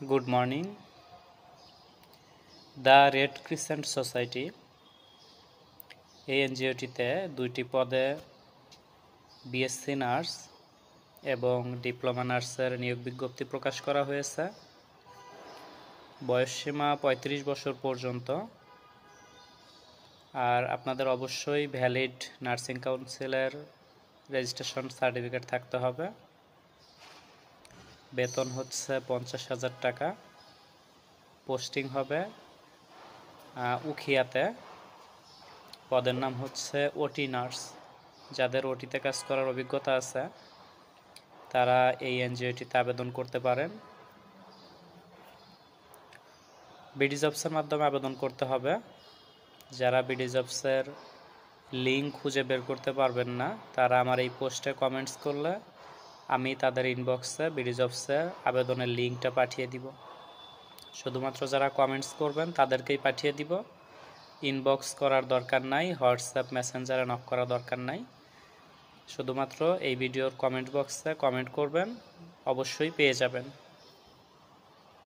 Good morning. The red crescent society এই এনজিওটিতে 2টি পদে বিএসসি নার্স এবং ডিপ্লোমা নার্সের নিয়োগ বিজ্ঞপ্তি প্রকাশ করা হয়েছে। বয়সসীমা 35 বছর পর্যন্ত। আর আপনাদের অবশ্যই ভ্যালিড নার্সিং কাউন্সিলের রেজিস্ট্রেশন সার্টিফিকেট থাকতে হবে। বেতন হচ্ছে 50,000 টাকা। পোস্টিং হবে উখিয়াতে। পদের নাম হচ্ছে ওটি নার্স। যাদের ওটিতে কাজ করার অভিজ্ঞতা আছে তারা এই এনজিওটিতে আবেদন করতে পারেন। বিডি জবসের মাধ্যমে আবেদন করতে হবে। যারা বিডি জবসের লিঙ্ক খুঁজে বের করতে পারবেন না তারা আমার এই পোস্টে কমেন্টস করলে আমি তাদের ইনবক্সে বিডি জবসের আবেদনের লিঙ্কটা পাঠিয়ে দিব। শুধুমাত্র যারা কমেন্টস করবেন তাদেরকেই পাঠিয়ে দিব। ইনবক্স করার দরকার নাই, হোয়াটসঅ্যাপ মেসেঞ্জারে নক করার দরকার নাই। শুধুমাত্র এই ভিডিওর কমেন্ট বক্সে কমেন্ট করবেন, অবশ্যই পেয়ে যাবেন।